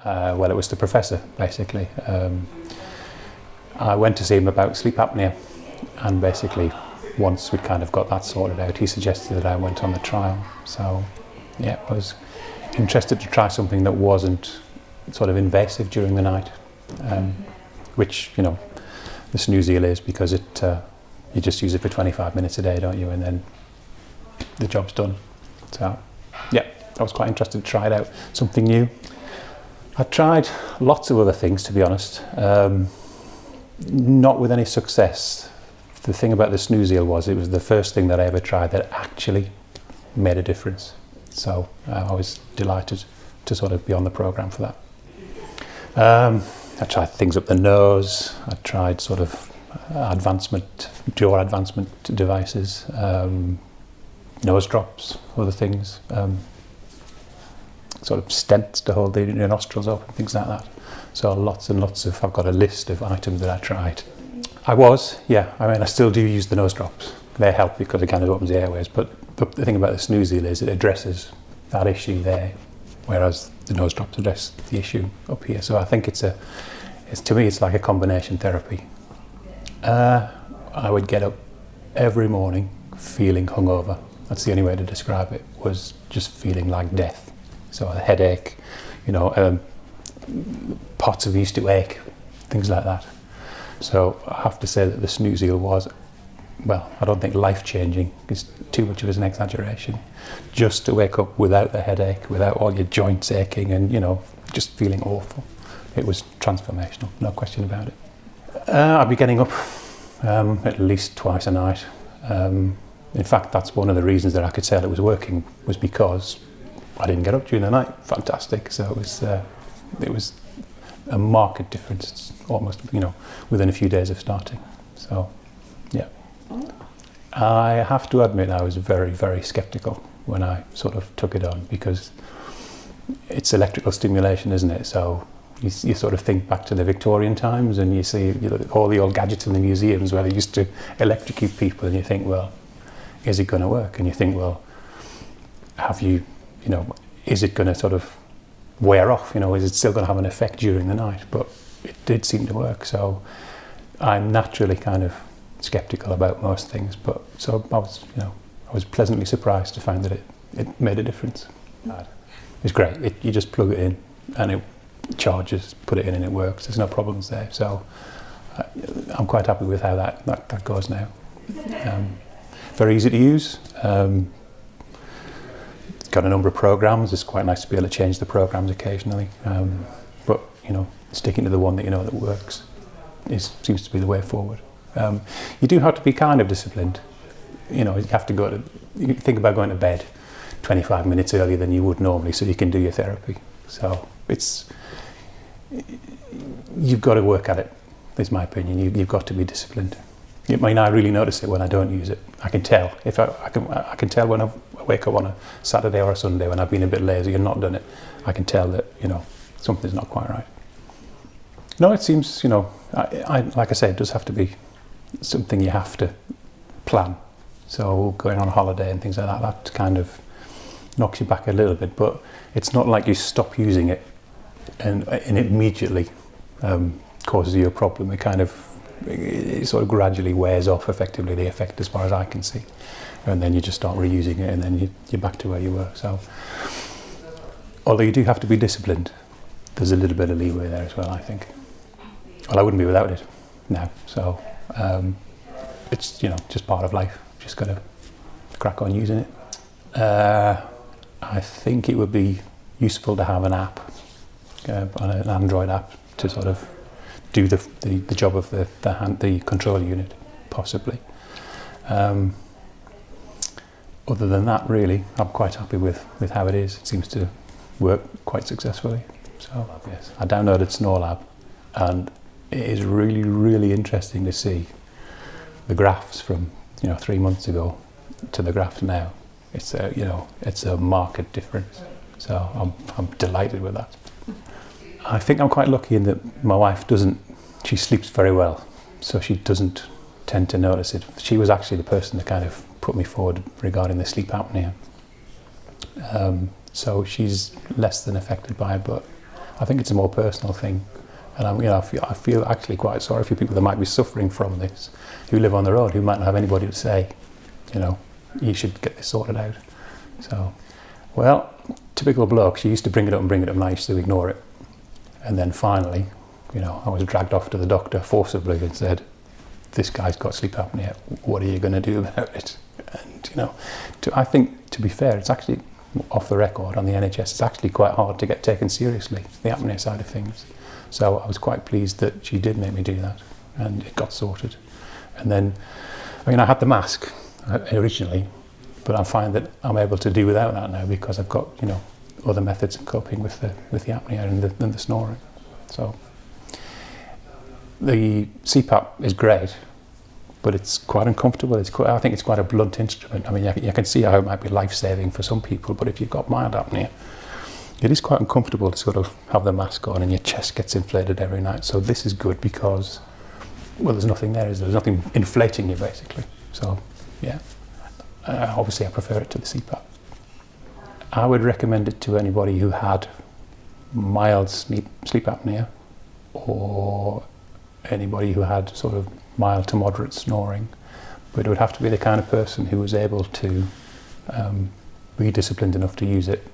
Well, it was the professor, basically. I went to see him about sleep apnea, and basically once we'd kind of got that sorted out, he suggested that I went on the trial. So yeah, I was interested to try something that wasn't sort of invasive during the night, which, you know, the Snoozeal is, because it you just use it for 25 minutes a day, don't you, and then the job's done. So yeah, I was quite interested to try it out, something new. I tried lots of other things, to be honest, not with any success. The thing about the Snoozeal was it was the first thing that I ever tried that actually made a difference. So I was delighted to sort of be on the programme for that. I tried things up the nose. I tried sort of jaw advancement devices, nose drops, other things, sort of stents to hold the nostrils open, things like that. So lots and lots of, I've got a list of items that I tried. I mean, I still do use the nose drops. They help because it kind of opens the airways, but the thing about the Snoozeal is it addresses that issue there, whereas the nose drops address the issue up here. So I think to me it's like a combination therapy. I would get up every morning feeling hungover. That's the only way to describe it, was just feeling like death. So a headache, you know, parts of me used to ache, things like that. So I have to say that the Snoozeal was, well, I don't think life-changing is too much of an exaggeration. Just to wake up without the headache, without all your joints aching and, you know, just feeling awful. It was transformational, no question about it. I'd be getting up at least twice a night. In fact, that's one of the reasons that I could say that it was working, was because I didn't get up during the night. Fantastic. So it was a marked difference, almost, you know, within a few days of starting. So, yeah. I have to admit I was very, very sceptical when I sort of took it on, because it's electrical stimulation, isn't it? So you sort of think back to the Victorian times, and you see, you know, all the old gadgets in the museums where they used to electrocute people, and you think, well, is it going to work? And you think, well, you know, is it going to sort of wear off? You know, is it still going to have an effect during the night? But it did seem to work. So I'm naturally kind of skeptical about most things. But so I was pleasantly surprised to find that it made a difference. It's great. You just plug it in and it charges, put it in and it works. There's no problems there. So I'm quite happy with how that goes now. Very easy to use. It's got a number of programs. It's quite nice to be able to change the programs occasionally. But, you know, sticking to the one that you know that works seems to be the way forward. You do have to be kind of disciplined. You know, you think about going to bed 25 minutes earlier than you would normally so you can do your therapy. So you've got to work at it, is my opinion. You've got to be disciplined. I mean, I really notice it when I don't use it. I can tell. I can tell when I wake up on a Saturday or a Sunday when I've been a bit lazy and not done it. I can tell that, you know, something's not quite right. No, it seems, you know, like I say, it does have to be something you have to plan. So going on holiday and things like that kind of knocks you back a little bit. But it's not like you stop using it and it immediately causes you a problem. It sort of gradually wears off, effectively, the effect, as far as I can see, and then you just start reusing it, and then you're back to where you were. So although you do have to be disciplined, there's a little bit of leeway there as well, I think. Well, I wouldn't be without it now. So it's, you know, just part of life. Just got to crack on using it. I think it would be useful to have an app, an Android app, to sort of do the job of the control unit, possibly. Other than that, really, I'm quite happy with how it is. It seems to work quite successfully. So yes, I downloaded Snoozeal, and it is really, really interesting to see the graphs from, you know, 3 months ago to the graphs now. It's a marked difference. So I'm delighted with that. I think I'm quite lucky in that my wife she sleeps very well, so she doesn't tend to notice it. She was actually the person that kind of put me forward regarding the sleep apnea. So she's less than affected by it, but I think it's a more personal thing. And I feel actually quite sorry for people that might be suffering from this, who live on the road, who might not have anybody to say, you should get this sorted out. So, well, typical bloke, she used to bring it up and I used to ignore it. And then finally, I was dragged off to the doctor forcibly and said, this guy's got sleep apnea, what are you going to do about it? And, I think, to be fair, it's actually, off the record on the NHS, it's actually quite hard to get taken seriously, the apnea side of things. So I was quite pleased that she did make me do that, and it got sorted. And then, I had the mask originally, but I find that I'm able to do without that now because I've got, other methods of coping with the apnea and the snoring. So the CPAP is great, but it's quite uncomfortable. I think it's quite a blunt instrument. I mean, you can see how it might be life-saving for some people, but if you've got mild apnea, it is quite uncomfortable to sort of have the mask on and your chest gets inflated every night. So this is good because, well, there's nothing there, is there? There's nothing inflating you, basically. So, yeah. Obviously, I prefer it to the CPAP. I would recommend it to anybody who had mild sleep apnea, or anybody who had sort of mild to moderate snoring. But it would have to be the kind of person who was able to be disciplined enough to use it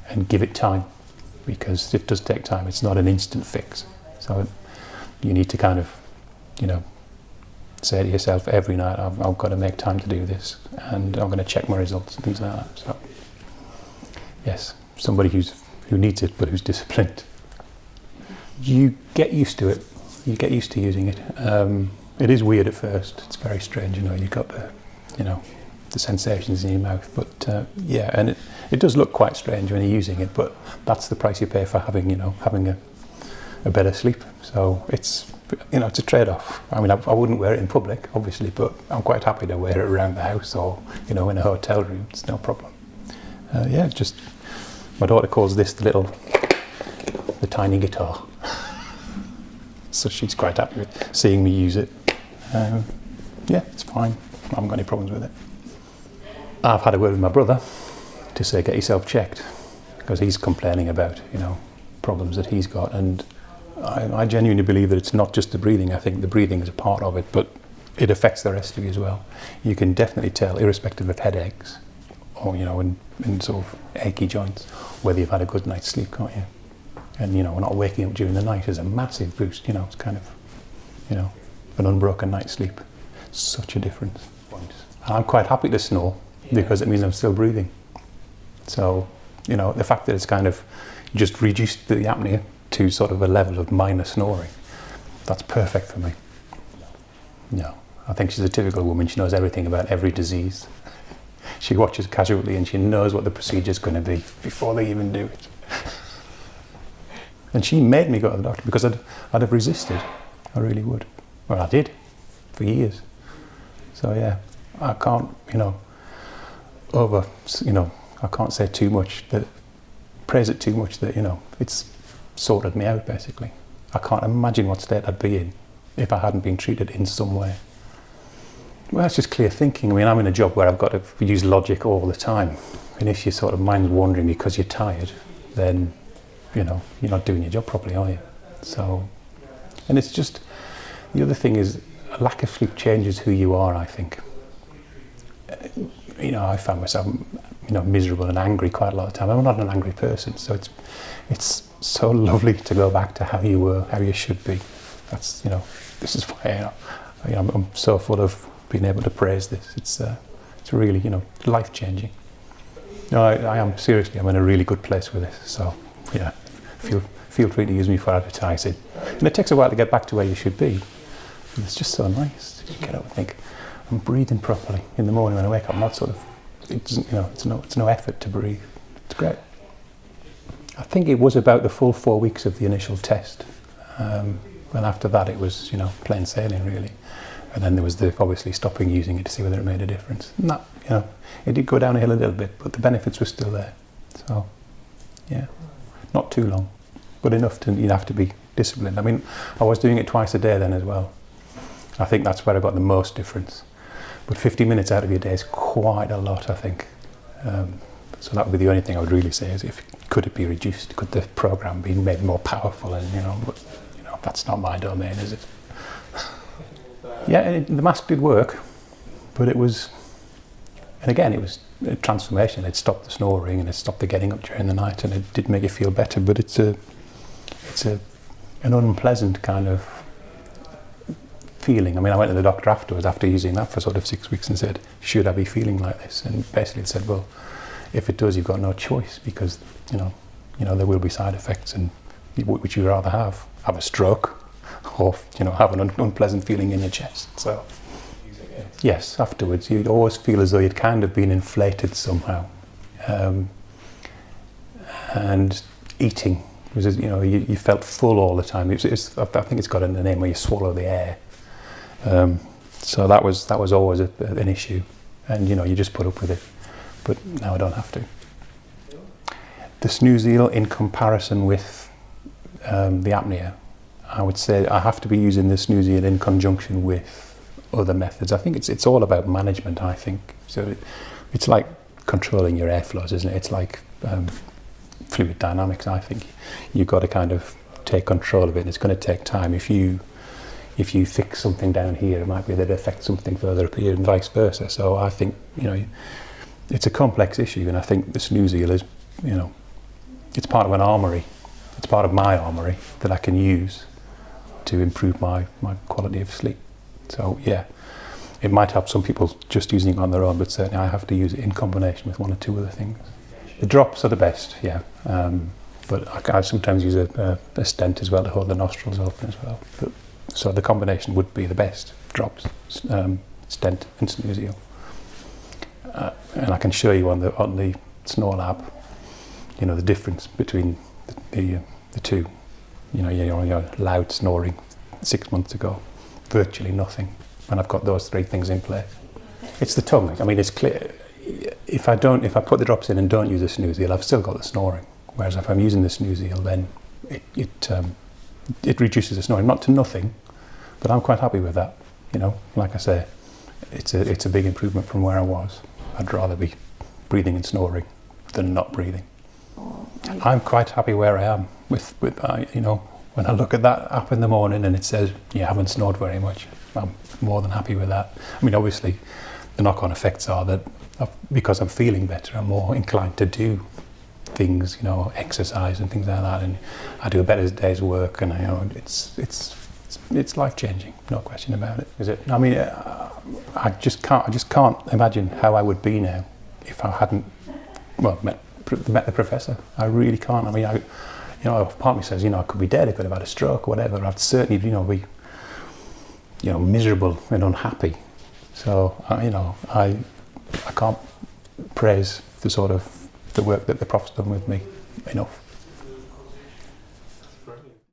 and give it time, because it does take time. It's not an instant fix. So you need to kind of, say to yourself every night, I've got to make time to do this, and I'm going to check my results and things like that. So yes, somebody who needs it but who's disciplined. You get used to it. You get used to using it. It is weird at first. It's very strange. You've got the sensations in your mouth, but yeah, and it does look quite strange when you're using it, but that's the price you pay for having a better sleep. So it's it's a trade-off. I mean, I wouldn't wear it in public, obviously, but I'm quite happy to wear it around the house or in a hotel room. It's no problem. Yeah, just my daughter calls this the tiny guitar. So she's quite happy with seeing me use it. Yeah, it's fine. I haven't got any problems with it. I've had a word with my brother to say get yourself checked, because he's complaining about problems that he's got, and I genuinely believe that it's not just the breathing. I think the breathing is a part of it, but it affects the rest of you as well. You can definitely tell, irrespective of headaches or in sort of achy joints, whether you've had a good night's sleep, can't you? And we're not waking up during the night is a massive boost. It's kind of an unbroken night's sleep. Such a difference. I'm quite happy to snore because it means I'm still breathing. So, the fact that it's kind of just reduced the apnea to sort of a level of minor snoring, that's perfect for me. No, I think she's a typical woman. She knows everything about every disease. She watches casually and she knows what the procedure's going to be before they even do it. And she made me go to the doctor because I'd have resisted. I really would. Well, I did for years. So yeah, I can't, I can't say too much, praise it too much that, it's sorted me out basically. I can't imagine what state I'd be in if I hadn't been treated in some way. Well, it's just clear thinking. I mean, I'm in a job where I've got to use logic all the time. And if your sort of mind's wandering because you're tired, then, you're not doing your job properly, are you? So, and it's just, the other thing is, a lack of sleep changes who you are, I think. I found myself, miserable and angry quite a lot of the time. I'm not an angry person, so it's so lovely to go back to how you were, how you should be. That's, this is why I'm so full of being able to praise this. It's really, life-changing. No, I am, seriously, I'm in a really good place with this, so, yeah, feel free to use me for advertising. And it takes a while to get back to where you should be. And it's just so nice to get up and think, I'm breathing properly in the morning when I wake up. I'm not sort of, it doesn't, it's no effort to breathe. It's great. I think it was about the full 4 weeks of the initial test. And after that it was, plain sailing really. And then there was obviously stopping using it to see whether it made a difference. And that, it did go downhill a little bit, but the benefits were still there. So, yeah, not too long, but enough to, have to be disciplined. I mean, I was doing it twice a day then as well. I think that's where I got the most difference. But 50 minutes out of your day is quite a lot, I think, So that would be the only thing I would really say is could it be reduced? Could the program be made more powerful? And but, that's not my domain, is it? Yeah, the mask did work, but it was, and again, it was a transformation. It stopped the snoring and it stopped the getting up during the night, and it did make you feel better. But it's an unpleasant kind of feeling. I mean, I went to the doctor afterwards, after using that for sort of 6 weeks, and said, should I be feeling like this? And basically it said, well, if it does, you've got no choice, because there will be side effects, and which you'd rather have a stroke or have an unpleasant feeling in your chest. So yes, afterwards you'd always feel as though you'd kind of been inflated somehow, and eating was, you felt full all the time. I think it's got a name where you swallow the air. So that was always an issue, and you just put up with it. But now I don't have to. The Snoozeal, in comparison with the apnea, I would say I have to be using the Snoozeal in conjunction with other methods. I think it's all about management, I think. So it's like controlling your airflows, isn't it? It's like fluid dynamics, I think. You've got to kind of take control of it, and it's going to take time. If you fix something down here, it might be that it affects something further up here, and vice versa. So I think, it's a complex issue, and I think the Snoozeal is, it's part of an armoury. It's part of my armoury that I can use to improve my quality of sleep. So yeah, it might help some people just using it on their own, but certainly I have to use it in combination with one or two other things. The drops are the best, yeah, but I sometimes use a stent as well to hold the nostrils open as well. So the combination would be the best: drops, stent, and Snoozeal. And I can show you on the Snore app, the difference between the two. Your loud snoring 6 months ago, virtually nothing, and I've got those three things in place. It's the tongue. I mean, it's clear. If I put the drops in and don't use the Snoozeal, I've still got the snoring. Whereas if I'm using the Snoozeal, then it reduces the snoring, not to nothing, but I'm quite happy with that. Like I say, it's a big improvement from where I was. I'd rather be breathing and snoring than not breathing. I'm quite happy where I am with when I look at that app in the morning and it says you haven't snored very much, I'm more than happy with that. I mean, obviously the knock-on effects are that because I'm feeling better, I'm more inclined to do things, exercise and things like that, and I do a better day's work, and it's life-changing, no question about it. Is it? I mean, I just can't imagine how I would be now if I hadn't met the professor. I really can't. I mean, part of me says, I could be dead, I could have had a stroke or whatever. I'd certainly, be, miserable and unhappy. So, I can't praise the work that the prof's done with me enough.